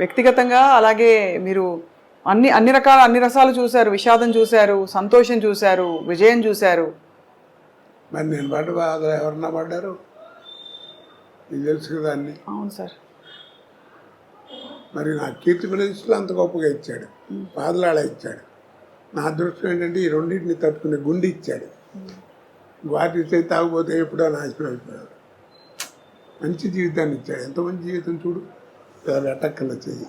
వ్యక్తిగతంగా అలాగే మీరు అన్ని రసాలు చూశారు. విషాదం చూశారు, సంతోషం చూశారు, విజయం చూశారు. మరి నేను పడ్డ బాధలు ఎవరన్నా పడ్డారు? నీకు తెలుసు కదా అన్ని. అవును సార్. మరి నా కీర్తి ప్రదేశ్లో అంత గొప్పగా ఇచ్చాడు, బాధలు అలా ఇచ్చాడు. నా అదృష్టం ఏంటంటే ఈ రెండింటిని తట్టుకునే గుండె ఇచ్చాడు. వాటి ఇస్తే తాగిపోతే ఎప్పుడో నాశనం అయిపోయాడు. మంచి జీవితాన్ని ఇచ్చాడు. ఎంత మంచి జీవితం చూడు. ఎవరు ఎట్టక్కల చెయ్యి.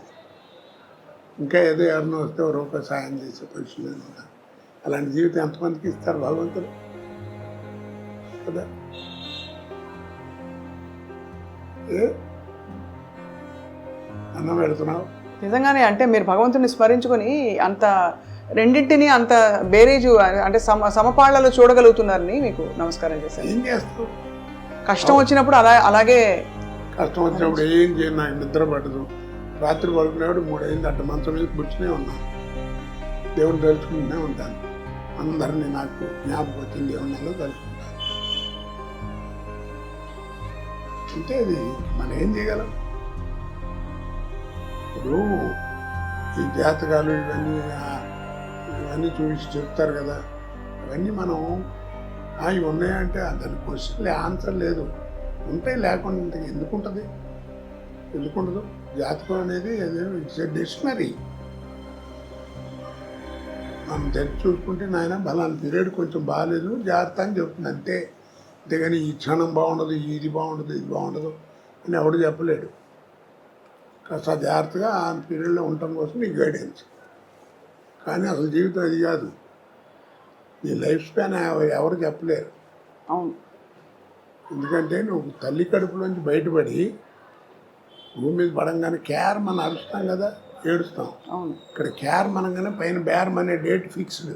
ఇంకా ఏదో ఎవరినో వస్తే రూపాయి సాయం చేసే పొజిషన్లో ఉన్నారు. అలాంటి జీవితం ఎంతమందికి ఇస్తారు భగవంతుడు కదా. అన్నం పెడుతున్నావు నిజంగానే. అంటే మీరు భగవంతుని స్మరించుకొని అంత రెండింటిని అంత బేరేజు అంటే సమపాళ్లలో చూడగలుగుతున్నారని మీకు నమస్కారం చేశాను. ఏం చేస్తావు? కష్టం వచ్చినప్పుడు అలాగే కష్టం వచ్చినప్పుడు ఏం చేయను. నాకు నిద్ర పడదు. రాత్రి పడుకునేవాడు 3 అయింది అట్ట మంచం మీద కూర్చునే ఉన్నాను. దేవుని తలుచుకుంటూనే ఉంటాను. అందరినీ నాకు జ్ఞాపకం వచ్చింది దేవుళ్ళలో తలుచుకుంటాను. అంటే అది మనం ఏం చేయగలం? ఇప్పుడు ఈ జాతకాలు ఇవన్నీ చూసి చెప్తారు కదా, అవన్నీ మనం ఇవి ఉన్నాయంటే దాని క్వశ్చన్ ఆన్సర్ లేదు. ఉంటాయి, లేకుండా ఎందుకుంటుంది? ఎందుకుండదు? జాతకం అనేది ఇట్స్ ఎ డిక్షనరీ. మనం తెచ్చి చూసుకుంటే నాయన బలాన్ని పీరియడ్ కొంచెం బాగాలేదు, జాగ్రత్త అని చెప్తుంది అంతే. అంతేగాని ఈ క్షణం బాగుండదు, ఇది బాగుండదు, ఇది బాగుండదు అని ఎవడు చెప్పలేడు. కాస్త జాగ్రత్తగా ఆ పీరియడ్లో ఉండటం కోసం నీ గైడెన్స్. కానీ అసలు జీవితం అది కాదు. నీ లైఫ్ స్పాన్ ఎవరు చెప్పలేరు. అవును. ఎందుకంటే నువ్వు తల్లి కడుపులోంచి బయటపడి భూమి మీద పడంగానే కేర్ మనం అరుస్తాం కదా, ఏడుస్తాం. అవును. ఇక్కడ కేర్ మనగానే పైన బేరం అనే డేట్ ఫిక్స్డ్.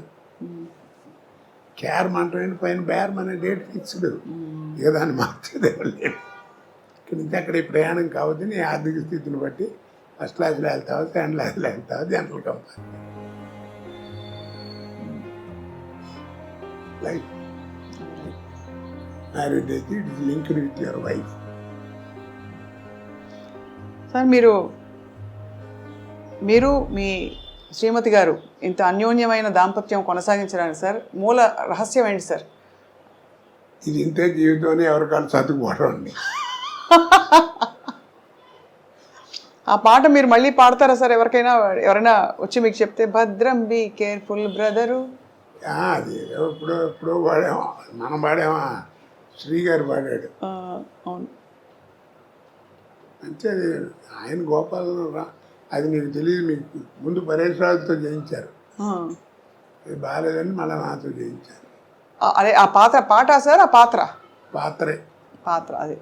కేర్ మనటం పైన బేరం అనే డేట్ ఫిక్స్డ్. ఇక దాన్ని మార్చేదే లేదు. ఇక్కడి నుంచి అక్కడ ఈ ప్రయాణం కావద్దు. నీ ఆర్థిక స్థితిని బట్టి ఫస్ట్ క్లాస్లో వెళ్తావు, సెకండ్ క్లాస్లో వెళ్తావు, జనరల్ కంపార్ట్మెంట్. లైఫ్ మ్యారేజ్ అయితే it is linked with your wife. Sir మీరు మీ శ్రీమతి గారు ఇంత అన్యోన్యమైన దాంపత్యం కొనసాగించడానికి సార్ మూల రహస్యం ఏంటి సార్? ఇది ఇంతే జీవితం ఎవరికాళ్ళు చదువుకోవడం అండి. ఆ పాట మీరు మళ్ళీ పాడతారా సార్? ఎవరైనా వచ్చి మీకు చెప్తే భద్రం బీ కేర్ఫుల్ బ్రదరు. అది ఎప్పుడో పాడామా, మనం పాడామా, శ్రీగారు పాడాడు. అవును. అంటే ఆయన గోపాల అది మీకు తెలియదు. మీకు ముందు పరేష్ రాజుతో చేయించారు, అది బాగాలేదని మళ్ళీ నాతో చేయించారు. అదే ఆ పాట సార్? ఆ పాత్రే పాత్ర అదే.